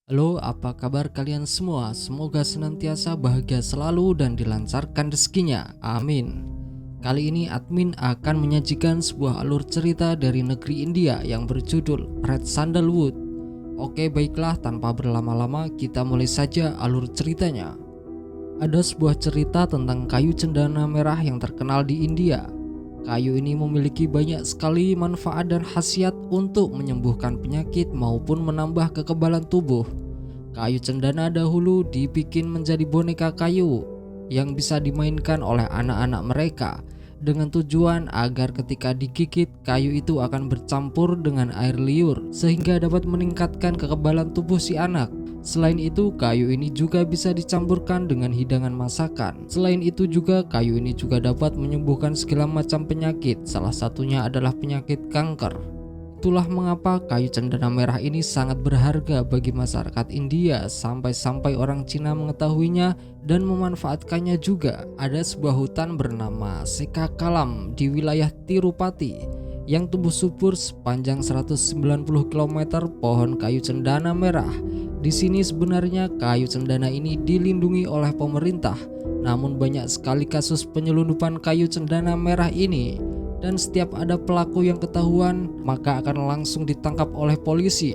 Halo, apa kabar kalian semua? Semoga senantiasa bahagia selalu dan dilancarkan rezekinya. Amin. Kali ini admin akan menyajikan sebuah alur cerita dari negeri India yang berjudul Red Sandalwood. Oke, baiklah, tanpa berlama-lama kita mulai saja alur ceritanya. Ada sebuah cerita tentang kayu cendana merah yang terkenal di India. Kayu ini memiliki banyak sekali manfaat dan khasiat untuk menyembuhkan penyakit maupun menambah kekebalan tubuh. Kayu cendana dahulu dibikin menjadi boneka kayu yang bisa dimainkan oleh anak-anak mereka dengan tujuan agar ketika digigit kayu itu akan bercampur dengan air liur sehingga dapat meningkatkan kekebalan tubuh si anak. Selain itu, kayu ini juga bisa dicampurkan dengan hidangan masakan. Selain itu juga, kayu ini juga dapat menyembuhkan segala macam penyakit, salah satunya adalah penyakit kanker. Itulah mengapa kayu cendana merah ini sangat berharga bagi masyarakat India sampai-sampai orang Cina mengetahuinya dan memanfaatkannya juga. Ada sebuah hutan bernama Sekakalam di wilayah Tirupati yang tumbuh subur sepanjang 190 km pohon kayu cendana merah. Di sini sebenarnya kayu cendana ini dilindungi oleh pemerintah, namun banyak sekali kasus penyelundupan kayu cendana merah ini. Dan setiap ada pelaku yang ketahuan, maka akan langsung ditangkap oleh polisi.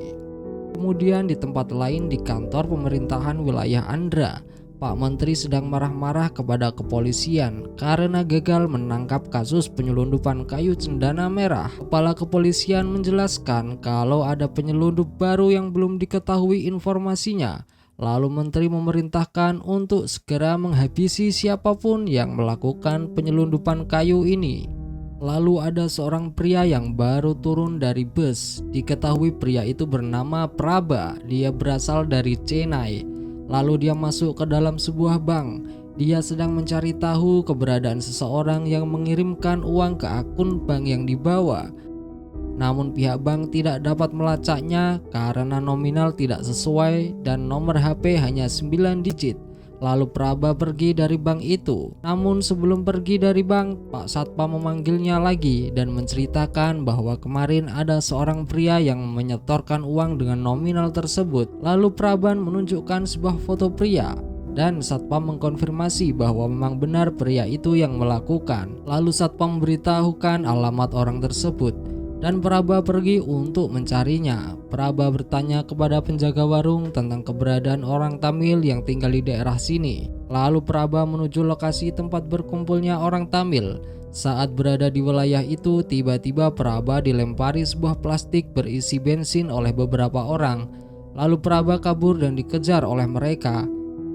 Kemudian di tempat lain di kantor pemerintahan wilayah Andhra, Pak Menteri sedang marah-marah kepada kepolisian karena gagal menangkap kasus penyelundupan kayu cendana merah. Kepala kepolisian menjelaskan kalau ada penyelundup baru yang belum diketahui informasinya. Lalu menteri memerintahkan untuk segera menghabisi siapapun yang melakukan penyelundupan kayu ini. Lalu ada seorang pria yang baru turun dari bus. Diketahui pria itu bernama Prabha. Dia berasal dari Chennai. Lalu dia masuk ke dalam sebuah bank. Dia sedang mencari tahu keberadaan seseorang yang mengirimkan uang ke akun bank yang dibawa. Namun pihak bank tidak dapat melacaknya karena nominal tidak sesuai dan nomor HP hanya 9 digit. Lalu Prabha pergi dari bank itu. Namun sebelum pergi dari bank, Pak Satpam memanggilnya lagi dan menceritakan bahwa kemarin ada seorang pria yang menyetorkan uang dengan nominal tersebut. Lalu Prabha menunjukkan sebuah foto pria dan Satpam mengkonfirmasi bahwa memang benar pria itu yang melakukan. Lalu Satpam memberitahukan alamat orang tersebut dan Prabha pergi untuk mencarinya. Prabha bertanya kepada penjaga warung tentang keberadaan orang Tamil yang tinggal di daerah sini. Lalu Prabha menuju lokasi tempat berkumpulnya orang Tamil. Saat berada di wilayah itu, tiba-tiba Prabha dilempari sebuah plastik berisi bensin oleh beberapa orang. Lalu Prabha kabur dan dikejar oleh mereka.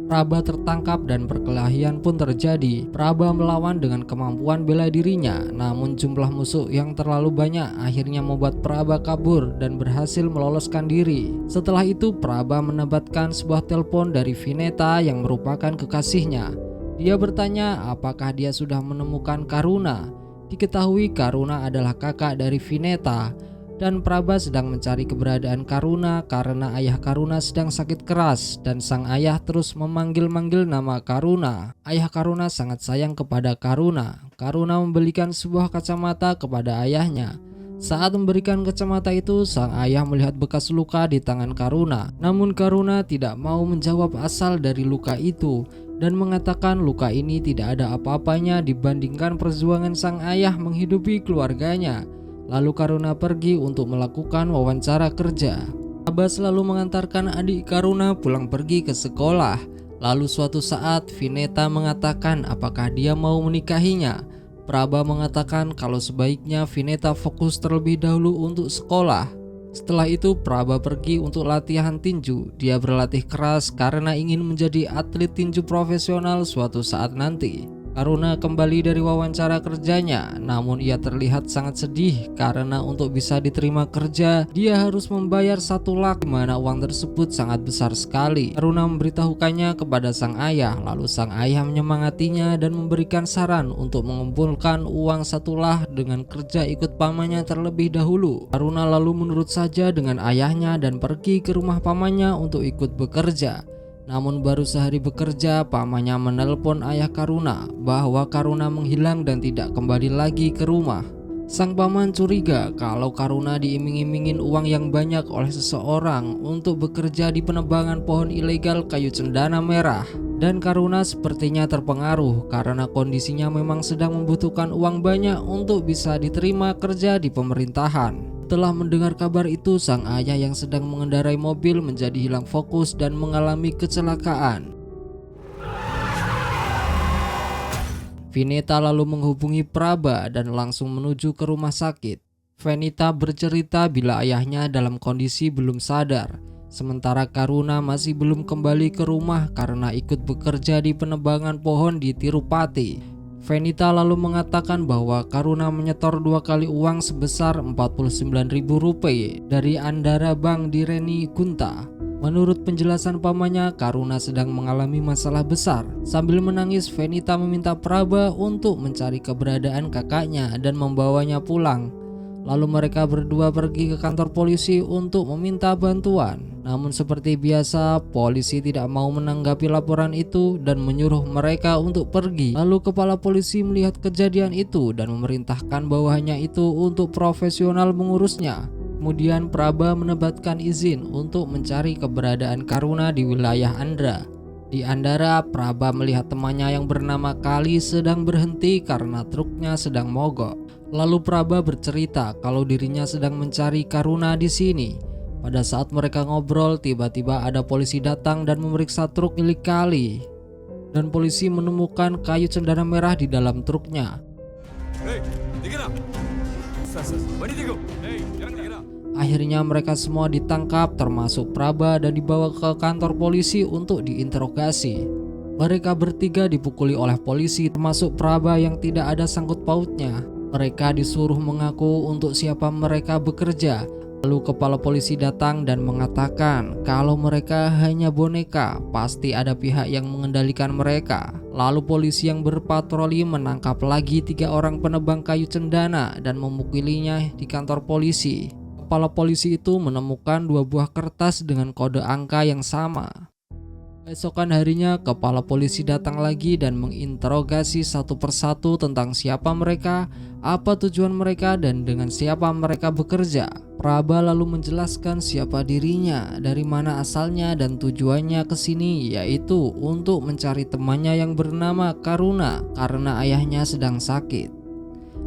Prabha tertangkap dan perkelahian pun terjadi. Prabha melawan dengan kemampuan bela dirinya, namun jumlah musuh yang terlalu banyak akhirnya membuat Prabha kabur dan berhasil meloloskan diri. Setelah itu Prabha mendapatkan sebuah telepon dari Vineta yang merupakan kekasihnya. Dia bertanya apakah dia sudah menemukan Karuna. Diketahui Karuna adalah kakak dari Vineta. Dan Prabha sedang mencari keberadaan Karuna karena ayah Karuna sedang sakit keras dan sang ayah terus memanggil-manggil nama Karuna. Ayah Karuna sangat sayang kepada Karuna. Karuna membelikan sebuah kacamata kepada ayahnya. Saat memberikan kacamata itu, sang ayah melihat bekas luka di tangan Karuna. Namun Karuna tidak mau menjawab asal dari luka itu dan mengatakan luka ini tidak ada apa-apanya dibandingkan perjuangan sang ayah menghidupi keluarganya. Lalu Karuna pergi untuk melakukan wawancara kerja. Prabha selalu mengantarkan adik Karuna pulang pergi ke sekolah. Lalu suatu saat Vineta mengatakan apakah dia mau menikahinya. Prabha mengatakan kalau sebaiknya Vineta fokus terlebih dahulu untuk sekolah. Setelah itu Prabha pergi untuk latihan tinju. Dia berlatih keras karena ingin menjadi atlet tinju profesional suatu saat nanti. Karuna kembali dari wawancara kerjanya, namun ia terlihat sangat sedih karena untuk bisa diterima kerja, dia harus membayar 1 lakh, di mana uang tersebut sangat besar sekali. Karuna memberitahukannya kepada sang ayah, lalu sang ayah menyemangatinya dan memberikan saran untuk mengumpulkan uang 1 lakh dengan kerja ikut pamannya terlebih dahulu. Karuna lalu menurut saja dengan ayahnya dan pergi ke rumah pamannya untuk ikut bekerja. Namun baru sehari bekerja, pamannya menelpon ayah Karuna bahwa Karuna menghilang dan tidak kembali lagi ke rumah. Sang paman curiga kalau Karuna diiming-imingin uang yang banyak oleh seseorang untuk bekerja di penebangan pohon ilegal kayu cendana merah. Dan Karuna sepertinya terpengaruh karena kondisinya memang sedang membutuhkan uang banyak untuk bisa diterima kerja di pemerintahan. Setelah mendengar kabar itu, sang ayah yang sedang mengendarai mobil menjadi hilang fokus dan mengalami kecelakaan. Venita lalu menghubungi Praba dan langsung menuju ke rumah sakit. Venita bercerita bila ayahnya dalam kondisi belum sadar, sementara Karuna masih belum kembali ke rumah karena ikut bekerja di penebangan pohon di Tirupati. Venita lalu mengatakan bahwa Karuna menyetor 2 kali uang sebesar Rp49.000 dari Andara Bank di Reni Gunta. Menurut penjelasan pamannya, Karuna sedang mengalami masalah besar. Sambil menangis, Venita meminta Praba untuk mencari keberadaan kakaknya dan membawanya pulang. Lalu mereka berdua pergi ke kantor polisi untuk meminta bantuan. Namun seperti biasa, polisi tidak mau menanggapi laporan itu dan menyuruh mereka untuk pergi. Lalu kepala polisi melihat kejadian itu dan memerintahkan bawahannya itu untuk profesional mengurusnya. Kemudian Praba menebatkan izin untuk mencari keberadaan Karuna di wilayah Andhra. Di Andhra, Praba melihat temannya yang bernama Kali sedang berhenti karena truknya sedang mogok. Lalu Praba bercerita kalau dirinya sedang mencari Karuna di sini. Pada saat mereka ngobrol, tiba-tiba ada polisi datang dan memeriksa truk milik Kali. Dan polisi menemukan kayu cendana merah di dalam truknya. Akhirnya mereka semua ditangkap termasuk Praba dan dibawa ke kantor polisi untuk diinterogasi. Mereka bertiga dipukuli oleh polisi termasuk Praba yang tidak ada sangkut pautnya. Mereka disuruh mengaku untuk siapa mereka bekerja. Lalu kepala polisi datang dan mengatakan kalau mereka hanya boneka, pasti ada pihak yang mengendalikan mereka. Lalu polisi yang berpatroli menangkap lagi 3 orang penebang kayu cendana dan memukulinya di kantor polisi. Kepala polisi itu menemukan 2 buah kertas dengan kode angka yang sama. Besokan harinya, kepala polisi datang lagi dan menginterogasi satu persatu tentang siapa mereka, apa tujuan mereka, dan dengan siapa mereka bekerja. Praba lalu menjelaskan siapa dirinya, dari mana asalnya, dan tujuannya ke sini, yaitu untuk mencari temannya yang bernama Karuna karena ayahnya sedang sakit.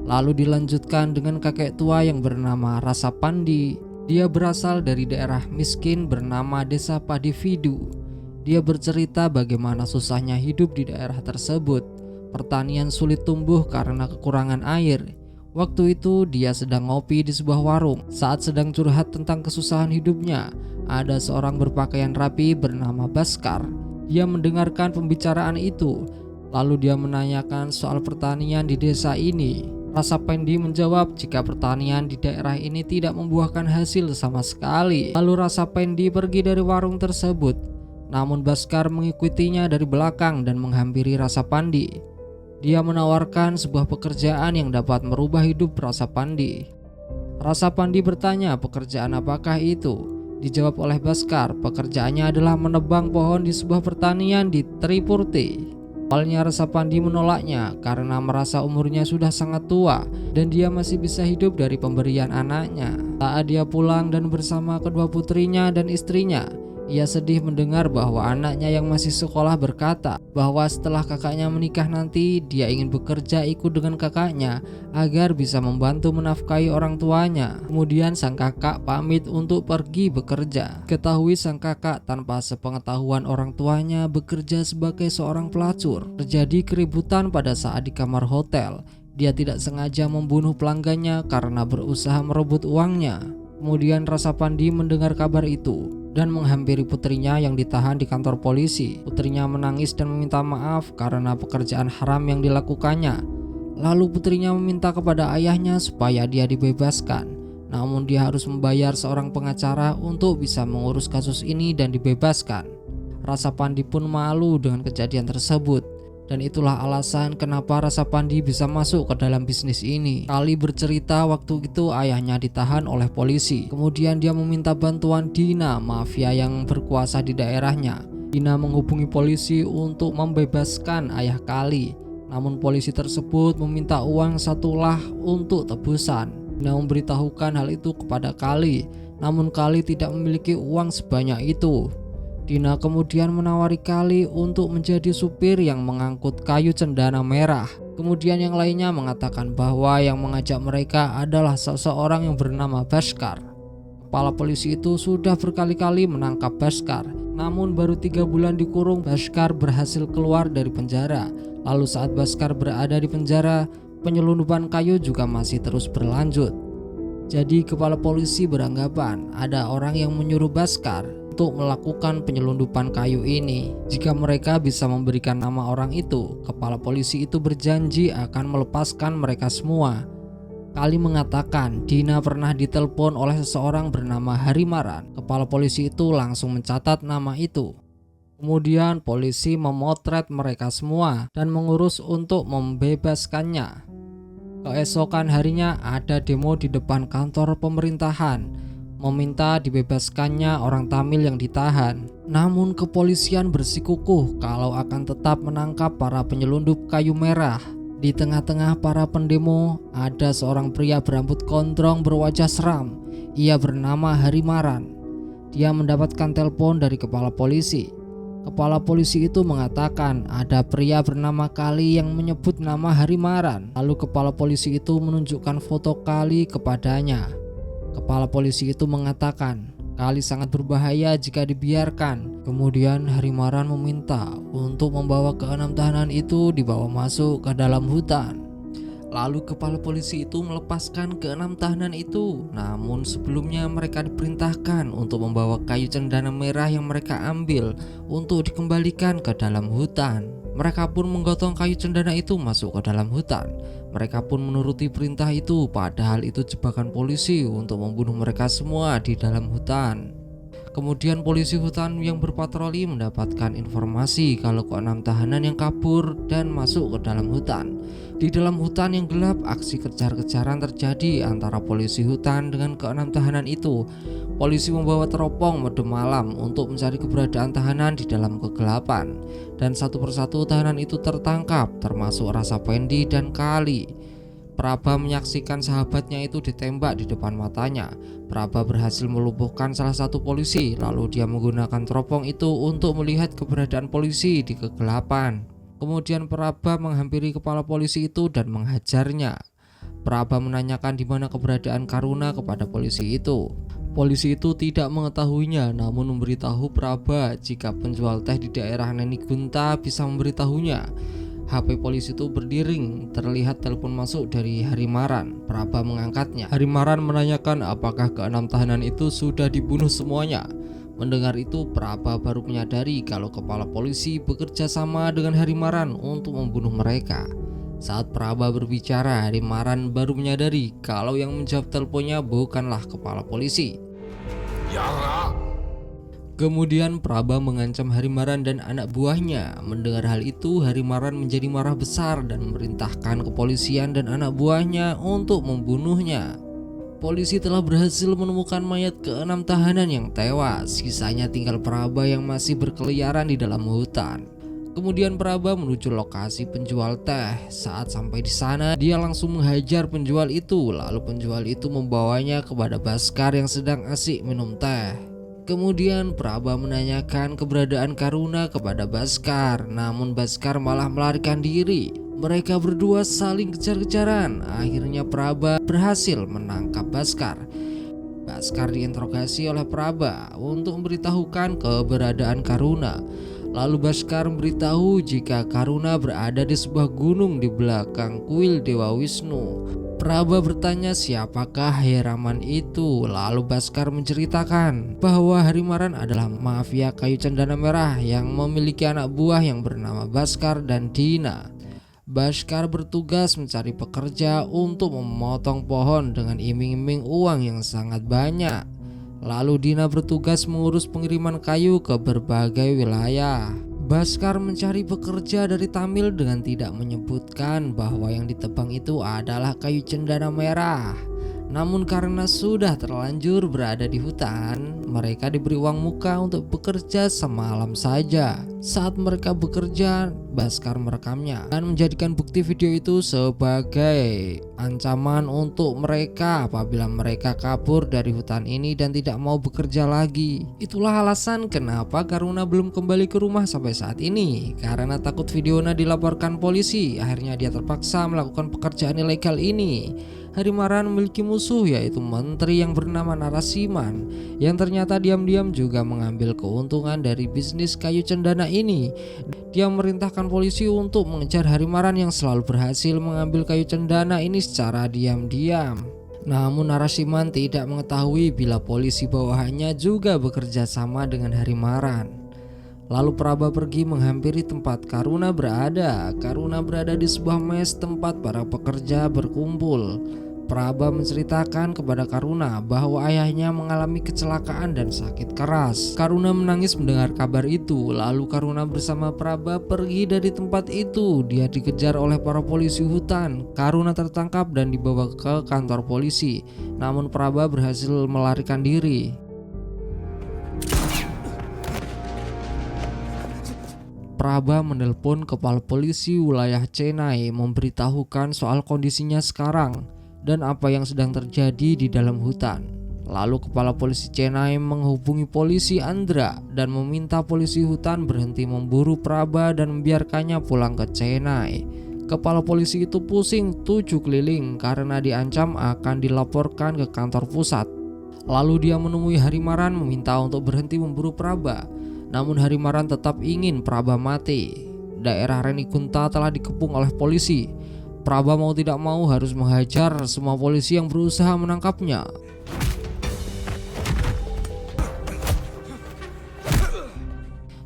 Lalu dilanjutkan dengan kakek tua yang bernama Rasapandi. Dia berasal dari daerah miskin bernama Desa Padividu. Dia bercerita bagaimana susahnya hidup di daerah tersebut. Pertanian sulit tumbuh karena kekurangan air. Waktu itu dia sedang ngopi di sebuah warung. Saat sedang curhat tentang kesusahan hidupnya, ada seorang berpakaian rapi bernama Baskar. Dia mendengarkan pembicaraan itu. Lalu dia menanyakan soal pertanian di desa ini. Rasapandi menjawab jika pertanian di daerah ini tidak membuahkan hasil sama sekali. Lalu Rasapandi pergi dari warung tersebut. Namun Baskar mengikutinya dari belakang dan menghampiri Rasapandi. Dia menawarkan sebuah pekerjaan yang dapat merubah hidup Rasapandi. Rasapandi bertanya pekerjaan apakah itu. Dijawab oleh Baskar, pekerjaannya adalah menebang pohon di sebuah pertanian di Tripurti. Awalnya Rasapandi menolaknya karena merasa umurnya sudah sangat tua dan dia masih bisa hidup dari pemberian anaknya. Saat dia pulang dan bersama kedua putrinya dan istrinya, ia sedih mendengar bahwa anaknya yang masih sekolah berkata bahwa setelah kakaknya menikah nanti dia ingin bekerja ikut dengan kakaknya agar bisa membantu menafkahi orang tuanya. Kemudian sang kakak pamit untuk pergi bekerja. Ketahui sang kakak tanpa sepengetahuan orang tuanya bekerja sebagai seorang pelacur. Terjadi keributan pada saat di kamar hotel. Dia tidak sengaja membunuh pelanggannya karena berusaha merebut uangnya. Kemudian Rasapandi mendengar kabar itu dan menghampiri putrinya yang ditahan di kantor polisi. Putrinya menangis dan meminta maaf karena pekerjaan haram yang dilakukannya. Lalu putrinya meminta kepada ayahnya supaya dia dibebaskan. Namun dia harus membayar seorang pengacara untuk bisa mengurus kasus ini dan dibebaskan. Rasapandi pun malu dengan kejadian tersebut. Dan itulah alasan kenapa Rasapandi bisa masuk ke dalam bisnis ini. Kali bercerita waktu itu ayahnya ditahan oleh polisi. Kemudian dia meminta bantuan Dina, mafia yang berkuasa di daerahnya. Dina menghubungi polisi untuk membebaskan ayah Kali. Namun polisi tersebut meminta uang 1 lah untuk tebusan. Dina memberitahukan hal itu kepada Kali, namun Kali tidak memiliki uang sebanyak itu. Dina kemudian menawari Kali untuk menjadi supir yang mengangkut kayu cendana merah. Kemudian yang lainnya mengatakan bahwa yang mengajak mereka adalah seseorang yang bernama Bhaskar. Kepala polisi itu sudah berkali-kali menangkap Bhaskar, namun baru 3 bulan dikurung Bhaskar berhasil keluar dari penjara. Lalu saat Bhaskar berada di penjara, penyelundupan kayu juga masih terus berlanjut. Jadi kepala polisi beranggapan ada orang yang menyuruh Bhaskar untuk melakukan penyelundupan kayu ini. Jika mereka bisa memberikan nama orang itu, kepala polisi itu berjanji akan melepaskan mereka semua. Kali mengatakan Dina pernah ditelepon oleh seseorang bernama Harimaran. Kepala polisi itu langsung mencatat nama itu. Kemudian polisi memotret mereka semua dan mengurus untuk membebaskannya. Keesokan harinya ada demo di depan kantor pemerintahan, meminta dibebaskannya orang Tamil yang ditahan. Namun kepolisian bersikukuh kalau akan tetap menangkap para penyelundup kayu merah. Di tengah-tengah para pendemo ada seorang pria berambut gondrong berwajah seram. Ia bernama Harimaran. Dia mendapatkan telepon dari kepala polisi. Kepala polisi itu mengatakan ada pria bernama Kali yang menyebut nama Harimaran. Lalu kepala polisi itu menunjukkan foto Kali kepadanya. Kepala polisi itu mengatakan Kali sangat berbahaya jika dibiarkan. Kemudian Harimaran meminta untuk membawa ke-6 tahanan itu dibawa masuk ke dalam hutan. Lalu kepala polisi itu melepaskan ke-6 tahanan itu. Namun sebelumnya mereka diperintahkan untuk membawa kayu cendana merah yang mereka ambil untuk dikembalikan ke dalam hutan. Mereka pun menggotong kayu cendana itu masuk ke dalam hutan. Mereka pun menuruti perintah itu, padahal itu jebakan polisi untuk membunuh mereka semua di dalam hutan. Kemudian polisi hutan yang berpatroli mendapatkan informasi kalau ke-6 tahanan yang kabur dan masuk ke dalam hutan. Di dalam hutan yang gelap, aksi kejar-kejaran terjadi antara polisi hutan dengan ke-6 tahanan itu. Polisi membawa teropong mode malam untuk mencari keberadaan tahanan di dalam kegelapan. Dan satu persatu tahanan itu tertangkap, termasuk Rasa Pendi dan Kali. Praba menyaksikan sahabatnya itu ditembak di depan matanya. Praba berhasil melumpuhkan salah satu polisi, lalu dia menggunakan teropong itu untuk melihat keberadaan polisi di kegelapan. Kemudian Praba menghampiri kepala polisi itu dan menghajarnya. Praba menanyakan di mana keberadaan Karuna kepada polisi itu. Polisi itu tidak mengetahuinya, namun memberitahu Praba jika penjual teh di daerah Neni Gunta bisa memberitahunya. HP polisi itu berdering, terlihat telepon masuk dari Harimaran. Praba mengangkatnya. Harimaran menanyakan apakah ke-6 tahanan itu sudah dibunuh semuanya. Mendengar itu, Praba baru menyadari kalau kepala polisi bekerja sama dengan Harimaran untuk membunuh mereka. Saat Praba berbicara, Harimaran baru menyadari kalau yang menjawab teleponnya bukanlah kepala polisi. Kemudian Praba mengancam Harimaran dan anak buahnya. Mendengar hal itu, Harimaran menjadi marah besar dan memerintahkan kepolisian dan anak buahnya untuk membunuhnya. Polisi telah berhasil menemukan mayat ke-6 tahanan yang tewas. Sisanya tinggal Praba yang masih berkeliaran di dalam hutan. Kemudian Praba menuju lokasi penjual teh. Saat sampai di sana, dia langsung menghajar penjual itu. Lalu penjual itu membawanya kepada Bhaskar yang sedang asik minum teh. Kemudian Praba menanyakan keberadaan Karuna kepada Bhaskar, namun Bhaskar malah melarikan diri. Mereka berdua saling kejar-kejaran. Akhirnya Praba berhasil menangkap Bhaskar. Bhaskar diinterogasi oleh Praba untuk memberitahukan keberadaan Karuna. Lalu Bhaskar memberitahu jika Karuna berada di sebuah gunung di belakang kuil Dewa Wisnu. Praba bertanya siapakah Harimaran itu. Lalu Bhaskar menceritakan bahwa Harimaran adalah mafia kayu cendana merah yang memiliki anak buah yang bernama Bhaskar dan Dina. Bhaskar bertugas mencari pekerja untuk memotong pohon dengan iming-iming uang yang sangat banyak. Lalu Dina bertugas mengurus pengiriman kayu ke berbagai wilayah. Bhaskar mencari pekerja dari Tamil dengan tidak menyebutkan bahwa yang ditebang itu adalah kayu cendana merah. Namun karena sudah terlanjur berada di hutan, mereka diberi uang muka untuk bekerja semalam saja. Saat mereka bekerja, Baskar merekamnya dan menjadikan bukti video itu sebagai ancaman untuk mereka apabila mereka kabur dari hutan ini dan tidak mau bekerja lagi. Itulah alasan kenapa Karuna belum kembali ke rumah sampai saat ini, karena takut videonya dilaporkan polisi. Akhirnya dia terpaksa melakukan pekerjaan ilegal ini. Harimaran memiliki musuh yaitu menteri yang bernama Narasiman, yang ternyata diam-diam juga mengambil keuntungan dari bisnis kayu cendana ini. Dia memerintahkan polisi untuk mengejar Harimaran yang selalu berhasil mengambil kayu cendana ini secara diam-diam. Namun Narasiman tidak mengetahui bila polisi bawahannya juga bekerja sama dengan Harimaran. Lalu Praba pergi menghampiri tempat Karuna berada. Karuna berada di sebuah mes tempat para pekerja berkumpul. Praba menceritakan kepada Karuna bahwa ayahnya mengalami kecelakaan dan sakit keras. Karuna menangis mendengar kabar itu. Lalu Karuna bersama Praba pergi dari tempat itu. Dia dikejar oleh para polisi hutan. Karuna tertangkap dan dibawa ke kantor polisi. Namun Praba berhasil melarikan diri. Praba menelpon kepala polisi wilayah Chennai memberitahukan soal kondisinya sekarang dan apa yang sedang terjadi di dalam hutan. Lalu kepala polisi Chennai menghubungi polisi Andhra dan meminta polisi hutan berhenti memburu Praba dan membiarkannya pulang ke Chennai. Kepala polisi itu pusing 7 keliling karena diancam akan dilaporkan ke kantor pusat. Lalu dia menemui Harimaran meminta untuk berhenti memburu Praba. Namun Harimaran tetap ingin Praba mati. Daerah Renigunta telah dikepung oleh polisi. Praba mau tidak mau harus menghajar semua polisi yang berusaha menangkapnya.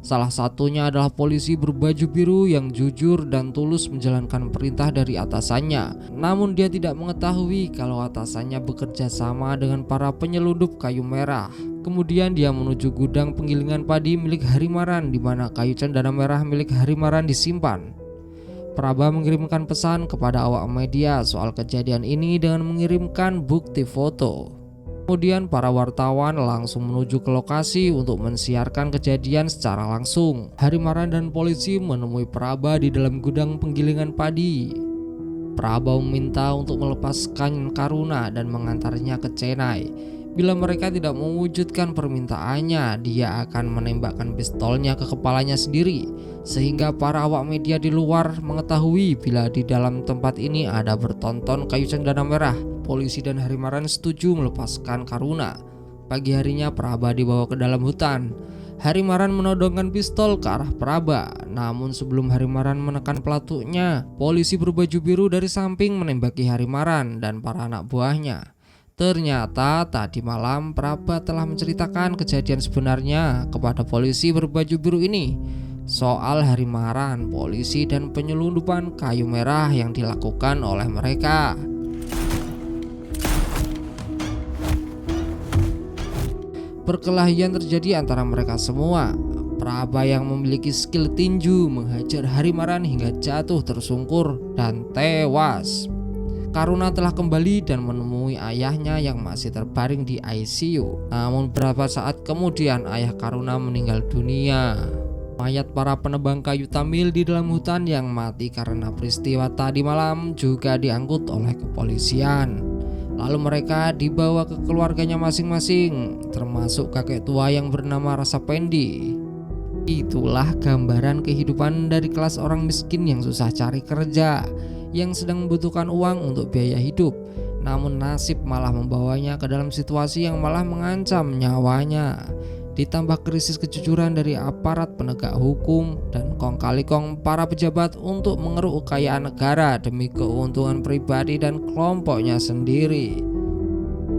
Salah satunya adalah polisi berbaju biru yang jujur dan tulus menjalankan perintah dari atasannya. Namun dia tidak mengetahui kalau atasannya bekerja sama dengan para penyelundup kayu merah. Kemudian dia menuju gudang penggilingan padi milik Harimaran di mana kayu cendana merah milik Harimaran disimpan. Praba mengirimkan pesan kepada awak media soal kejadian ini dengan mengirimkan bukti foto. Kemudian para wartawan langsung menuju ke lokasi untuk mensiarkan kejadian secara langsung. Harimaran dan polisi menemui Praba di dalam gudang penggilingan padi. Praba meminta untuk melepaskan Karuna dan mengantarnya ke Chennai. Bila mereka tidak mewujudkan permintaannya, dia akan menembakkan pistolnya ke kepalanya sendiri, sehingga para awak media di luar mengetahui bila di dalam tempat ini ada bertonton kayu cendana merah. Polisi dan Harimaran setuju melepaskan Karuna. Pagi harinya Praba dibawa ke dalam hutan. Harimaran menodongkan pistol ke arah Praba. Namun sebelum Harimaran menekan pelatuknya, polisi berbaju biru dari samping menembaki Harimaran dan para anak buahnya. Ternyata tadi malam Praba telah menceritakan kejadian sebenarnya kepada polisi berbaju biru ini soal Harimaran, polisi dan penyelundupan kayu merah yang dilakukan oleh mereka. Perkelahian terjadi antara mereka semua. Praba yang memiliki skill tinju menghajar Harimaran hingga jatuh tersungkur dan tewas. Karuna telah kembali dan menemui ayahnya yang masih terbaring di ICU. Namun beberapa saat kemudian ayah Karuna meninggal dunia. Mayat para penebang kayu Tamil di dalam hutan yang mati karena peristiwa tadi malam juga diangkut oleh kepolisian. Lalu mereka dibawa ke keluarganya masing-masing, termasuk kakek tua yang bernama Rasapendi. Itulah gambaran kehidupan dari kelas orang miskin yang susah cari kerja, yang sedang membutuhkan uang untuk biaya hidup. Namun nasib malah membawanya ke dalam situasi yang malah mengancam nyawanya. Ditambah krisis kejujuran dari aparat penegak hukum dan kong kali kong para pejabat untuk mengeruk kekayaan negara demi keuntungan pribadi dan kelompoknya sendiri.